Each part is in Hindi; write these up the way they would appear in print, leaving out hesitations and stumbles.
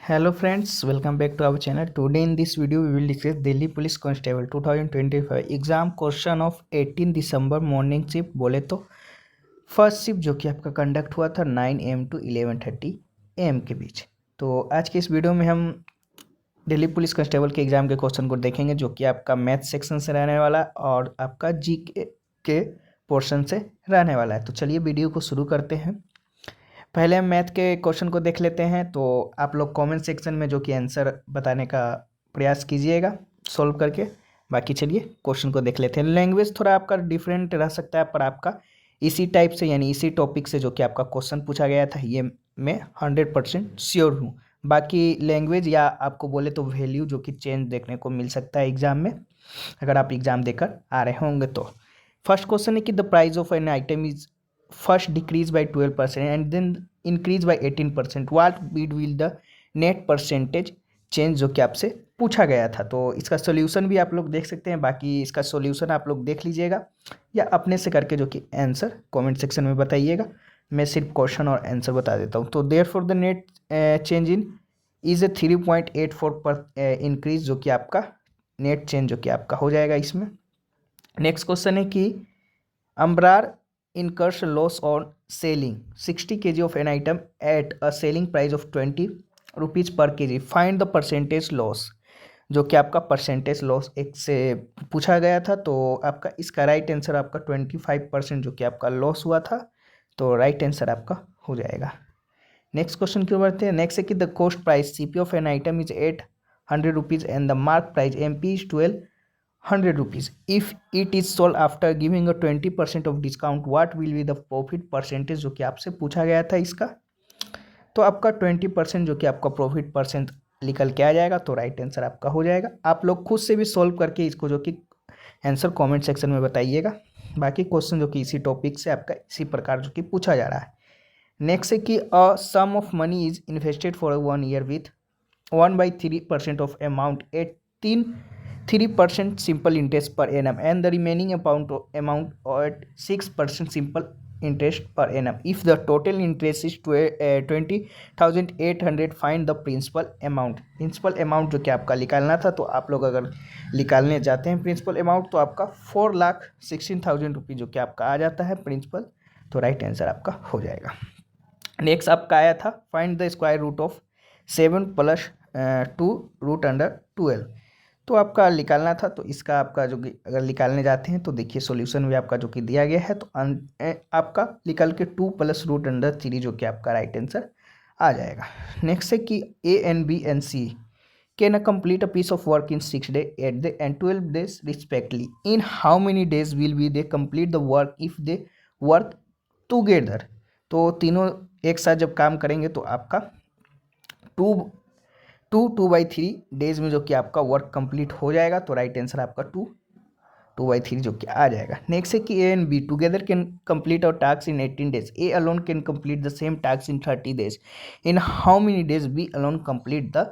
Hello friends, welcome back to our channel. Today in this video we will discuss Delhi Police Constable 2025 exam question of 18 December morning shift बोले तो फर्स्ट शिफ्ट जो कि आपका कंडक्ट हुआ था 9 AM to 11:30 AM के बीच। तो आज के इस वीडियो में हम दिल्ली पुलिस कांस्टेबल के एग्जाम के क्वेश्चन को देखेंगे जो कि आपका मैथ सेक्शन से रहने वाला और आपका जी के पोर्शन से रहने वाला है। तो चलिए वीडियो को शुरू करते हैं। पहले हम मैथ के क्वेश्चन को देख लेते हैं। तो आप लोग कमेंट सेक्शन में जो कि आंसर बताने का प्रयास कीजिएगा सॉल्व करके। बाकी चलिए क्वेश्चन को देख लेते हैं। लैंग्वेज थोड़ा आपका डिफरेंट रह सकता है पर आपका इसी टाइप से यानी इसी टॉपिक से जो कि आपका क्वेश्चन पूछा गया था ये मैं 100% श्योर हूँ। बाकी लैंग्वेज या आपको बोले तो वैल्यू जो कि चेंज देखने को मिल सकता है एग्जाम में अगर आप एग्जाम देकर आ रहे होंगे। तो फर्स्ट क्वेश्चन है कि the price of an item is first decrease by 12% and then increase by 18%, what will the net percentage change जो कि आपसे पूछा गया था। तो इसका सोल्यूशन भी आप लोग देख सकते हैं। बाकी इसका सोल्यूशन आप लोग देख लीजिएगा या अपने से करके जो कि आंसर कमेंट सेक्शन में बताइएगा। मैं सिर्फ क्वेश्चन और आंसर बता देता हूँ। तो therefore the net change in is a 3.84 पर इंक्रीज जो कि आपका नेट चेंज जो कि आपका हो जाएगा इसमें। नेक्स्ट क्वेश्चन है कि अम्ब्रार incurs loss on selling 60 kg of an item at a selling price of 20 rupees per kg. Find the percentage loss जो कि आपका परसेंटेज लॉस एक से पूछा गया था। तो आपका इसका राइट आंसर आपका 25% जो कि आपका लॉस हुआ था। तो राइट आंसर आपका हो जाएगा। नेक्स्ट क्वेश्चन की ओर बढ़ते हैं। नेक्स्ट है कि the cost price CP of an item is 800 rupees and the mark price MP is 1200 rupees. If it is sold after giving a 20% of discount, what will be the profit percentage जो कि आपसे पूछा गया था इसका। तो आपका 20% जो कि आपका प्रॉफिट परसेंट निकल के आ जाएगा। तो राइट आंसर आपका हो जाएगा। आप लोग खुद से भी सॉल्व करके इसको जो कि आंसर कमेंट सेक्शन में बताइएगा। बाकी क्वेश्चन जो कि इसी टॉपिक से आपका इसी प्रकार जो कि पूछा जा रहा है। नेक्स्ट है कि a sum of money is invested for 1 year with 1/3% of amount at 3% simple interest per annum and the remaining amount at 6% simple interest per annum. If the total interest is 20,800, find the principal amount. Principal amount जो कि आपका निकालना था। तो आप लोग अगर निकालने जाते हैं प्रिंसिपल अमाउंट तो आपका 4,16,000 रुपये जो कि आपका आ जाता है प्रिंसिपल। तो राइट आंसर आपका हो जाएगा। नेक्स्ट आपका आया था find the square root of 7 + 2 √12। तो आपका निकालना था। तो इसका आपका जो कि अगर निकालने जाते हैं तो देखिए सॉल्यूशन भी आपका जो कि दिया गया है। तो आपका निकल के 2 + √3 जो कि आपका राइट आंसर आ जाएगा। नेक्स्ट है कि A and B and C can complete a piece of work in 6 days, 8 days and 12 days respectively. In how many days will be they complete the work if they work together? तो तीनों एक साथ जब काम करेंगे तो आपका 2/3 डेज में जो कि आपका वर्क कंप्लीट हो जाएगा। तो राइट आंसर आपका 2/3 जो कि आ जाएगा। नेक्स्ट है कि A and B together can complete our task in 18 days. A alone can complete the same task in 30 days. In how many days B alone complete the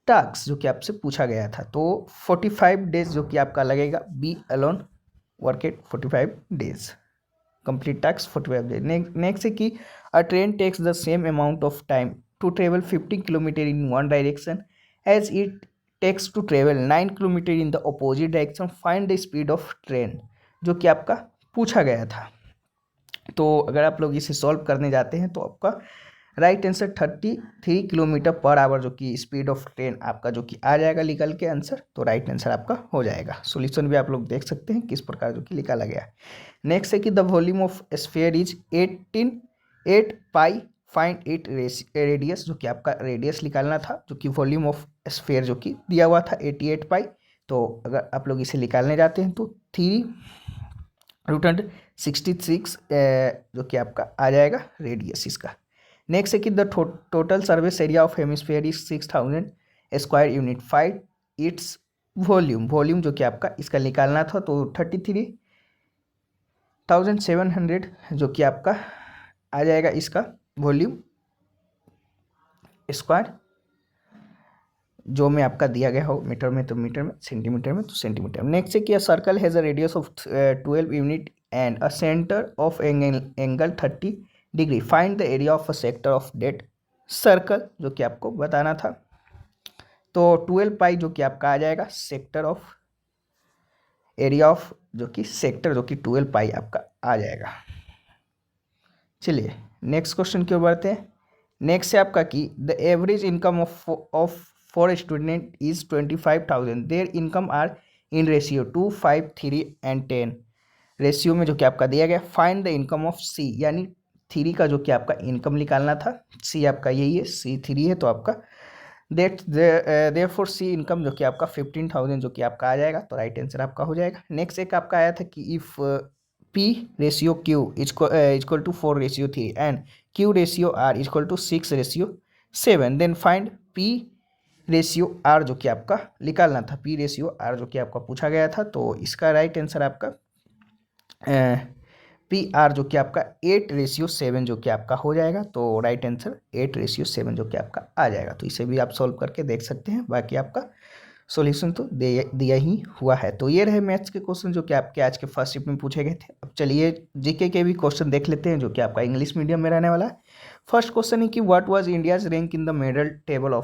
task जो कि आपसे पूछा गया था। तो 45 डेज जो कि आपका लगेगा। B alone work at 45 days. Complete task 45 days. Next है कि a train takes the same amount of time to travel 15 km in one direction as it takes to travel 9 km in the opposite direction. Find the speed of train जो कि आपका पूछा गया था। तो अगर आप लोग इसे सॉल्व करने जाते हैं तो आपका राइट आंसर 33 km/h जो कि स्पीड ऑफ ट्रेन आपका जो कि आ जाएगा निकल के आंसर। तो राइट आंसर आपका हो जाएगा। सॉल्यूशन भी आप लोग देख सकते हैं किस प्रकार जो कि निकाला गया है। नेक्स्ट है कि the volume of sphere is 8 pi find it radius जो कि आपका रेडियस निकालना था जो कि वॉल्यूम ऑफ स्फीयर जो कि दिया हुआ था 88 पाई। तो अगर आप लोग इसे निकालने जाते हैं तो 3√66 जो कि आपका आ जाएगा रेडियस इसका। नेक्स्ट है कि the total service area of hemisphere is 6,000 square unit. Find its volume जो कि आपका इसका निकालना था। तो 33,700 जो कि आपका आ जाएगा इसका वॉल्यूम स्क्वायर जो में आपका दिया गया हो मीटर में तो मीटर में, सेंटीमीटर में तो सेंटीमीटर में। नेक्स्ट है कि circle has a radius of 12 unit and a centre of angle 30 degree. Find the area of a sector of that circle जो कि आपको बताना था। तो 12 पाई जो कि आपका आ जाएगा सेक्टर ऑफ एरिया ऑफ जो कि सेक्टर जो कि 12 पाई आपका आ जाएगा। चलिए नेक्स्ट क्वेश्चन की ओर बढ़ते हैं। नेक्स्ट है आपका कि the average income of for student is 25,000, their income are in ratio 2, 5, 3 and 10 ratio में जो कि आपका दिया गया। Find the income of C, यानी 3 का जो कि आपका इनकम निकालना था। सी आपका यही है, सी 3 है, तो आपका देयरफॉर सी इनकम जो कि आपका 15,000 जो कि आपका आ जाएगा, तो राइट आंसर आपका हो जाएगा। नेक्स्ट एक आपका आया था कि if P ratio Q equal to 4:3 and Q ratio R equal to 6:7, then find P ratio R जो कि आपका निकालना था। पी रेशियो आर जो कि आपका पूछा गया था, तो इसका राइट आंसर आपका पी आर जो कि आपका 8:7 जो कि आपका हो जाएगा, तो राइट आंसर 8:7 जो कि आपका आ जाएगा। तो इसे भी आप सॉल्व करके देख सकते हैं, बाकी आपका सॉल्यूशन तो दिया ही हुआ है। तो ये रहे मैथ्स के क्वेश्चन जो कि आपके आज के फर्स्ट शिफ्ट में पूछे गए थे। अब चलिए जीके के भी क्वेश्चन देख लेते हैं जो कि आपका इंग्लिश मीडियम में रहने वाला है। फर्स्ट क्वेश्चन है कि what was India's rank in the medal table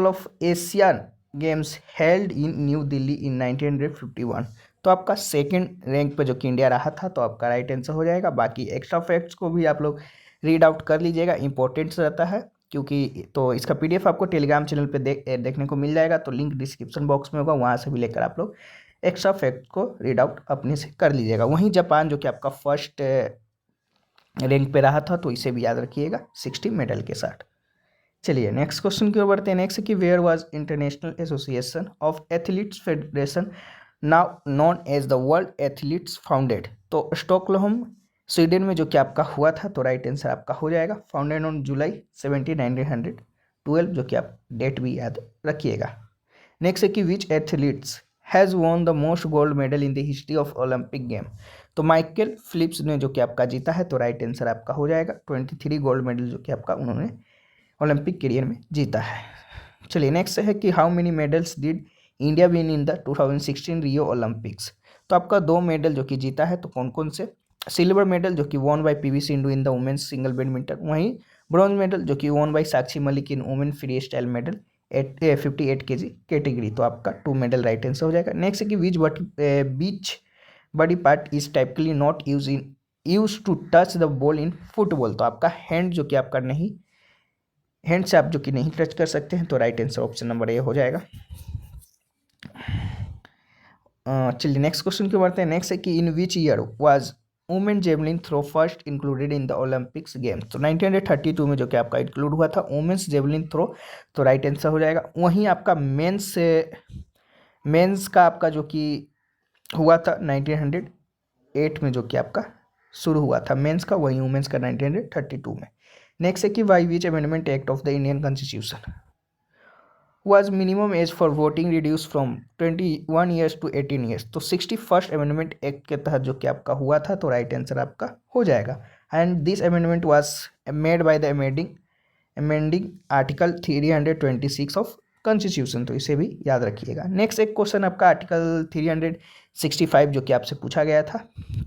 of Asian games held in new Delhi in 1951। तो आपका सेकंड रैंक पे जो कि इंडिया रहा था, तो आपका राइट आंसर हो जाएगा। बाकी एक्स्ट्रा फैक्ट्स को भी आप लोग रीड आउट कर लीजिएगा, इंपॉर्टेंट रहता है क्योंकि। तो इसका पीडीएफ आपको टेलीग्राम चैनल पे देखने को मिल जाएगा, तो लिंक डिस्क्रिप्शन बॉक्स में होगा, वहाँ से भी लेकर आप लोग एक्स्ट्रा फैक्ट को रीड आउट अपने से कर लीजिएगा। वहीं जापान जो कि आपका फर्स्ट रैंक पे रहा था, तो इसे भी याद रखिएगा 60 मेडल के साथ। चलिए नेक्स्ट क्वेश्चन की ओर बढ़ते हैं। नेक्स्ट कि where was international association of athletes federation now known as the world athletes founded. तो स्टॉकहोम स्वीडन में जो कि आपका हुआ था, तो राइट आंसर आपका हो जाएगा फाउंडेड ऑन जुलाई 17, 1912 जो कि आप डेट भी याद रखिएगा। नेक्स्ट है कि which athletes has won the most gold medal in the history of Olympic game. तो माइकल फिलिप्स ने जो कि आपका जीता है, तो राइट आंसर आपका हो जाएगा 23 गोल्ड मेडल जो कि आपका उन्होंने ओलंपिक करियर में जीता है। चलिए नेक्स्ट है कि how many medals did India win in the 2016 Rio Olympics. तो आपका 2 मेडल जो कि जीता है, तो कौन कौन से। सिल्वर मेडल जो कि won by PV Sindhu in the women's single badminton, वहीं ब्रॉन्ज मेडल जो कि won by Sakshi Malik in women freestyle medal 58 kg category, तो आपका 2 मेडल राइट आंसर हो जाएगा। नेक्स्ट है कि which body part is typically not use to touch the ball in football. तो आपका हैंड जो कि आपका नहीं, हैंड से आप जो कि नहीं टच कर सकते हैं, तो right answer option number A हो जाएगा। चलिए नेक्स्ट क्वेश्चन की बढ़ते हैं। नेक्स्ट है कि in which year was women javelin throw first included in the Olympics games. तो 1932 में जो कि आपका इंक्लूड हुआ था वुमेन्स जेवलिन थ्रो, तो राइट आंसर हो जाएगा। वहीं आपका मेंस का आपका जो कि हुआ था 1908 में जो कि आपका शुरू हुआ था मेंस का, वहीं वुमेन्स का 1932 में। नेक्स्ट है कि by which amendment act of the Indian constitution was minimum age for voting reduced from 21 years to 18 years। तो 61st अमेंडमेंट एक्ट के तहत जो कि आपका हुआ था, तो राइट आंसर आपका हो जाएगा। And this amendment was made by the amending article 326 of constitution, तो इसे भी याद रखिएगा। नेक्स्ट एक क्वेश्चन आपका आर्टिकल 365 जो कि आपसे पूछा गया था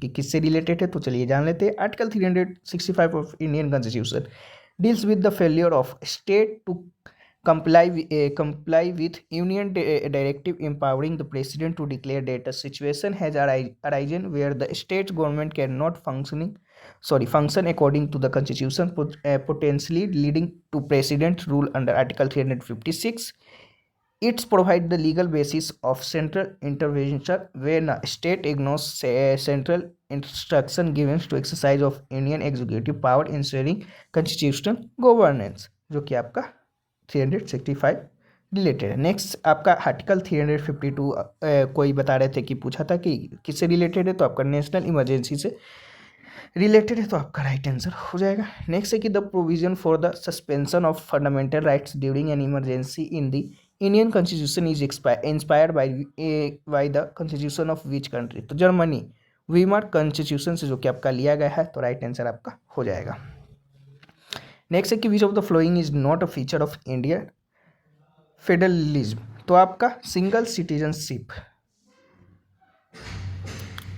कि किससे रिलेटेड है, तो चलिए जान लेते हैं। Article 365 of Indian constitution deals with the failure of state to comply with union directive empowering the president to declare that a situation has arisen where the state government cannot function according to the constitution, potentially leading to president rule under article 356. It provides the legal basis of central intervention when a state ignores central instruction given to exercise of union executive power, ensuring constitutional governance, जो कि आपका 365 रिलेटेड है। नेक्स्ट आपका आर्टिकल 352 कोई बता रहे थे कि पूछा था कि किससे रिलेटेड है, तो आपका नेशनल इमरजेंसी से रिलेटेड है, तो आपका राइट आंसर हो जाएगा। नेक्स्ट है कि the provision for the suspension of fundamental rights during an emergency in the Indian constitution is inspired by the constitution of which country. तो जर्मनी वीमर कॉन्स्टिट्यूशन से जो कि आपका लिया गया है, तो राइट आंसर आपका हो जाएगा। नेक्स्ट है कि which of the following is not a feature of Indian federalism. तो आपका सिंगल सिटीजनशिप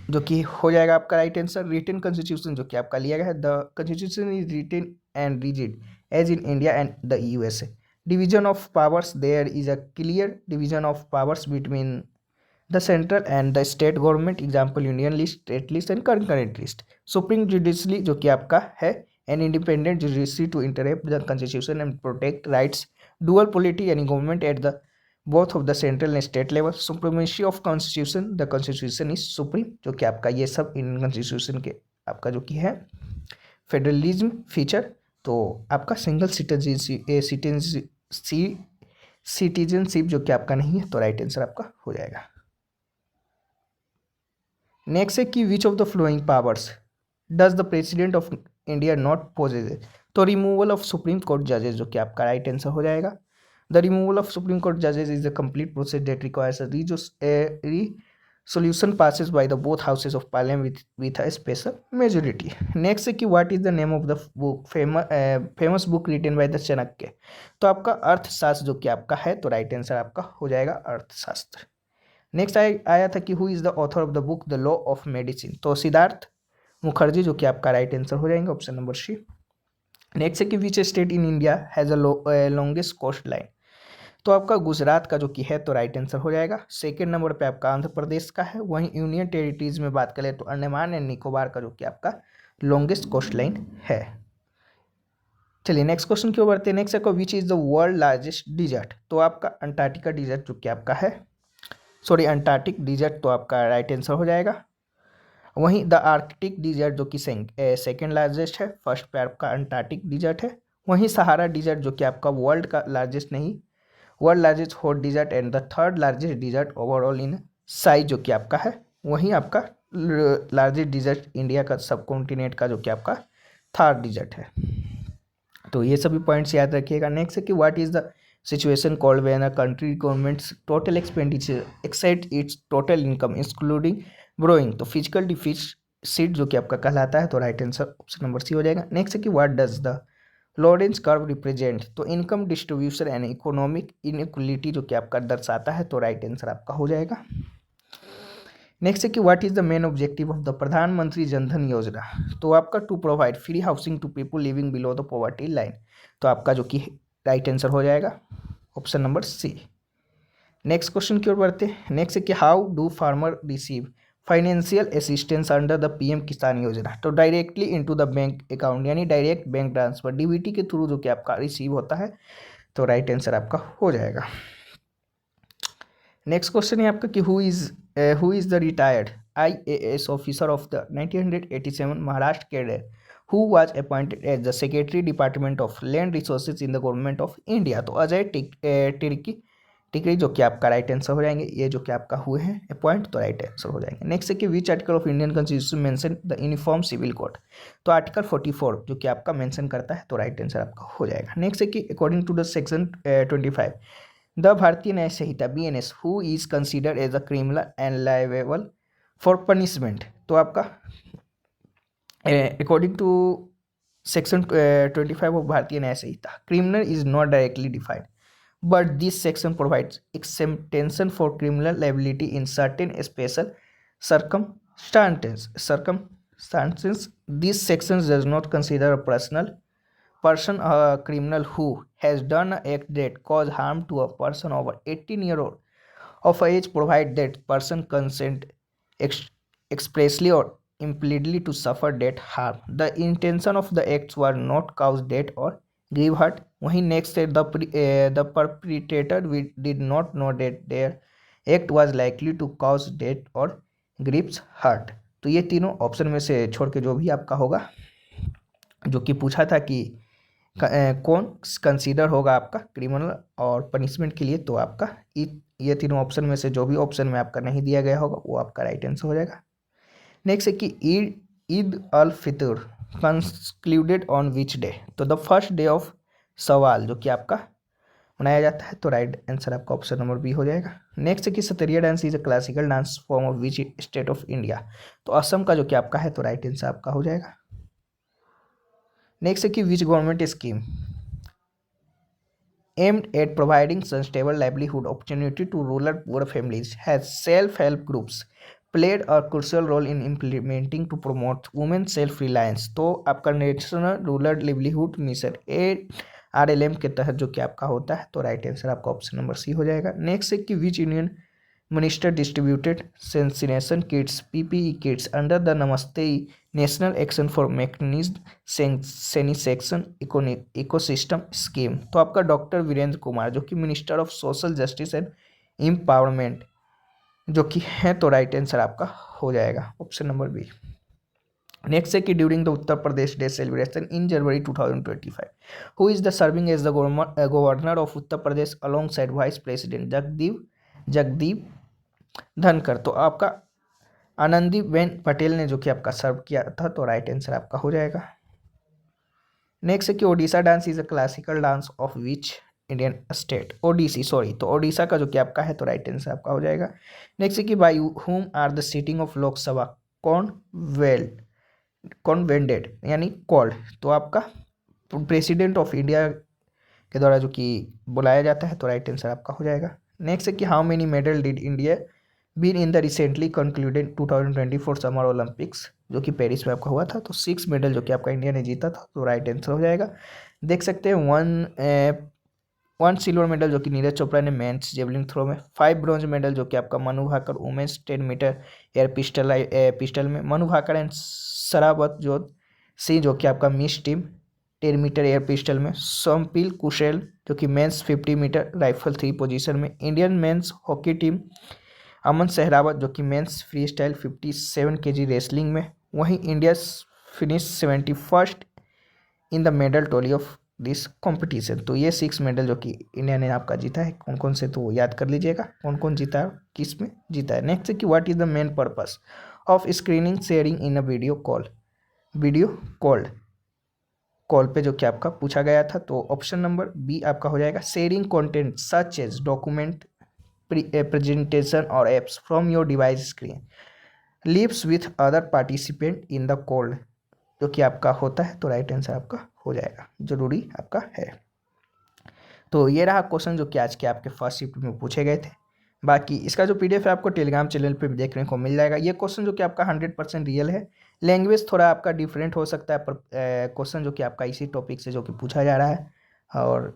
जो कि हो जाएगा आपका राइट आंसर। रिटन कॉन्स्टिट्यूशन जो कि आपका लिया गया है, the constitution is written and rigid as in India and the USA. Division of powers, there is a clear division of powers between the central and the state government, example union list, state list and concurrent list. Supreme judicially जो कि आपका है an independent judiciary to interrupt the constitution and protect rights. Dual polity यानी government at the both of the central and state level. Supremacy of constitution, the constitution is supreme, जो कि आपका ये सब इंडियन कॉन्स्टिट्यूशन के आपका जो कि है फेडरलिज्म फीचर. तो आपका सिंगल सिटीजनशिप जो कि आपका नहीं है, तो राइट आंसर आपका हो जाएगा. नेक्स्ट है कि which of the flowing powers does the president of India not possess. तो रिमूवल ऑफ सुप्रीम कोर्ट जजेस जो कि आपका राइट आंसर हो जाएगा. The removal of supreme court जजेस is the complete process that requires solution passes by the both houses of parliament with a special majority. Next है कि what is the name of the book, famous book written by the Chanakya. तो आपका अर्थशास्त्र जो कि आपका है, तो राइट आंसर आपका हो जाएगा अर्थशास्त्र. नेक्स्ट आया था कि who is the author of the book the law of medicine. तो सिद्धार्थ मुखर्जी जो कि आपका राइट आंसर हो जाएंगे, ऑप्शन नंबर सी. नेक्स्ट है कि which state in India has a longest coast line. तो आपका गुजरात का जो कि है, तो राइट आंसर हो जाएगा. सेकेंड नंबर पे आपका आंध्र प्रदेश का है. वहीं यूनियन टेरिटरीज में बात करें तो अंडमान एंड निकोबार का जो कि आपका लॉन्गेस्ट कोस्ट लाइन है. चलिए नेक्स्ट क्वेश्चन क्यों बढ़ते हैं. नेक्स्ट है which is the world largest desert. तो आपका अंटार्कटिका डिजर्ट जो कि आपका है, सॉरी अंटार्कटिक डिजर्ट, तो आपका राइट आंसर हो जाएगा. वहीं द आर्कटिक डिजर्ट जो कि सेकेंड लार्जेस्ट है. फर्स्ट पे आपका अंटार्कटिक डिजर्ट है. वहीं सहारा डिजर्ट जो कि आपका वर्ल्ड का लार्जेस्ट नहीं, world largest hot desert and the third largest desert overall in size जो कि आपका है. वहीं आपका लार्जेस्ट डिजर्ट इंडिया का सब कॉन्टिनेंट का जो कि आपका थर्ड डिजर्ट है. तो ये सभी पॉइंट्स याद रखिएगा. नेक्स्ट है कि what is the situation called when a country government's total expenditure exceed its total income including borrowing. तो फिजिकल डिफिसिट जो कि आपका कहलाता है, तो right answer option number C हो जाएगा. नेक्स्ट है कि what does the Lorenz curve represent. तो income distribution and economic inequality जो कि आपका दर्शाता है, तो राइट आंसर आपका हो जाएगा. नेक्स्ट है कि what is the main objective of the Pradhan Mantri Jan Dhan Yojana. तो आपका to provide free housing to people living below the poverty line. तो आपका जो कि राइट आंसर हो जाएगा option number C. Next question की ओर बढ़ते हैं. नेक्स्ट है कि how do farmer receive financial assistance under the PM Kisan Yojana. तो directly into the bank account यानी डायरेक्ट बैंक ट्रांसफर डीबीटी के थ्रू जो कि आपका रिसीव होता है, तो राइट आंसर आपका हो जाएगा. नेक्स्ट क्वेश्चन है आपका कि who is the retired IAS officer of the 1987 Maharashtra cadre who was appointed as the secretary department of land resources in the government of India. तो अजय टिकरी जो कि आपका राइट आंसर हो जाएंगे. ये जो कि आपका हुए हैं अपॉइंट, तो राइट आंसर हो जाएंगे. नेक्स्ट है कि which article of Indian constitution mention the uniform civil code. तो आर्टिकल 44 जो कि आपका मेंशन करता है, तो राइट आंसर आपका हो जाएगा. नेक्स्ट है कि according to the section 25 the Bharatiya Nyaya Sanhita BNS who is considered as a criminal and liable for punishment. तो आपका according to section 25 of Bharatiya Nyaya Sanhita criminal is not directly defined, but this section provides exemption for criminal liability in certain special circumstances. This section does not consider a person a criminal who has done an act that cause harm to a person over 18 years of age, provided that person consent expressly or implicitly to suffer that harm. The intention of the acts was not cause death or grieve hurt. वहीं नेक्स्ट है the perpetrator did not know that their act was likely to cause death और ग्रीव्स हर्ट. तो ये तीनों ऑप्शन में से छोड़ के जो भी आपका होगा, जो कि पूछा था कि कौन कंसीडर होगा आपका क्रिमिनल और पनिशमेंट के लिए, तो आपका ये तीनों ऑप्शन में से जो भी ऑप्शन में आपका नहीं दिया गया होगा, वो आपका राइट आंसर हो जाएगा. नेक्स्ट है कि Eid al Fitr concluded on which day. तो the first day of Shawwal जो कि आपका मनाया जाता है, तो राइट आंसर आपका ऑप्शन नंबर बी हो जाएगा. नेक्स्ट है कि Sattriya dance is a classical dance form of which state of India. तो असम का जो कि आपका है, तो राइट आंसर आपका हो जाएगा. नेक्स्ट है कि which government scheme aimed at providing sustainable livelihood opportunity to rural poor families has self help groups played a crucial role in implementing to promote women self reliance. तो आपका national rural livelihood mission RLM के तहत जो कि आपका होता है, तो राइट आंसर आपका ऑप्शन नंबर सी हो जाएगा। नेक्स्ट है कि which union minister distributed sanitation kits PPE kits under the Namaste national action for mechanism sanitation ecosystem scheme. तो आपका डॉक्टर वीरेंद्र कुमार जो कि minister of social justice and empowerment जो कि है, तो राइट आंसर आपका हो जाएगा ऑप्शन नंबर बी। नेक्स्ट है कि during the Uttar Pradesh day celebration in January 2025 who is the serving as the governor of Uttar Pradesh alongside vice president Jagdeep Dhankhar. तो आपका आनंदीबेन पटेल ने जो कि आपका सर्व किया था, तो राइट आंसर आपका हो जाएगा। नेक्स्ट है कि Odisha dance is a classical dance of which Indian state, Odissi sorry, तो ओडिशा का जो कि आपका है, तो राइट आंसर आपका हो जाएगा। नेक्स्ट है कि by whom are the sitting of Lok Sabha convened यानी कॉल्ड, तो आपका प्रेसिडेंट ऑफ इंडिया के द्वारा जो कि बुलाया जाता है, तो राइट आंसर आपका हो जाएगा। नेक्स्ट है कि how many medal did India win in the recently concluded 2024 summer Olympics जो कि पेरिस में आपका हुआ था, तो 6 मेडल जो कि आपका इंडिया ने जीता था, तो राइट आंसर हो जाएगा। देख सकते हैं वन सिल्वर मेडल जो कि नीरज चोपड़ा ने मेंस जेवलिन थ्रो में, 5 ब्रॉन्ज मेडल जो कि आपका Manu Bhaker women's 10 metre air pistol में, मनु भाकर एंड सराबतजोत सिंह जो कि आपका mixed team 10 metre air pistol में, सोमपिल कुशेल जो कि मेंस 50 मीटर राइफल 3 पोजीशन में, Indian men's hockey team Aman Sehrawat जो कि men's freestyle 57 kg wrestling में, वहीं India finish 71st in the medal tally of this competition. तो ये 6 मेडल जो कि इंडिया ने आपका जीता है, कौन कौन से, तो याद कर लीजिएगा कौन कौन जीता है, किस में जीता है। नेक्स्ट है कि what is the main purpose of screening sharing in a video call पे जो कि आपका पूछा गया था, तो ऑप्शन नंबर बी आपका हो जाएगा। Sharing content such as document presentation और apps from your device screen lives with other participant in the call जो कि आपका होता है, तो राइट आंसर आपका हो जाएगा, जरूरी आपका है। तो ये रहा क्वेश्चन जो कि आज के आपके फर्स्ट शिफ्ट में पूछे गए थे। बाकी इसका जो PDF है आपको टेलीग्राम चैनल पे देखने को मिल जाएगा। ये क्वेश्चन जो कि आपका 100% रियल है, लैंग्वेज थोड़ा आपका डिफरेंट हो सकता है, पर क्वेश्चन जो कि आपका इसी टॉपिक से जो कि पूछा जा रहा है। और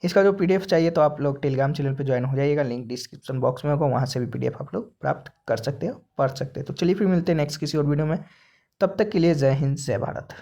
इसका जो PDF चाहिए तो आप लोग टेलीग्राम चैनल पे ज्वाइन हो जाइएगा, लिंक डिस्क्रिप्शन बॉक्स में होगा, वहाँ से भी PDF आप लोग प्राप्त कर सकते हो, पढ़ सकते हैं। तो चलिए फिर मिलते हैं नेक्स्ट किसी और वीडियो में, तब तक के लिए जय हिंद जय भारत।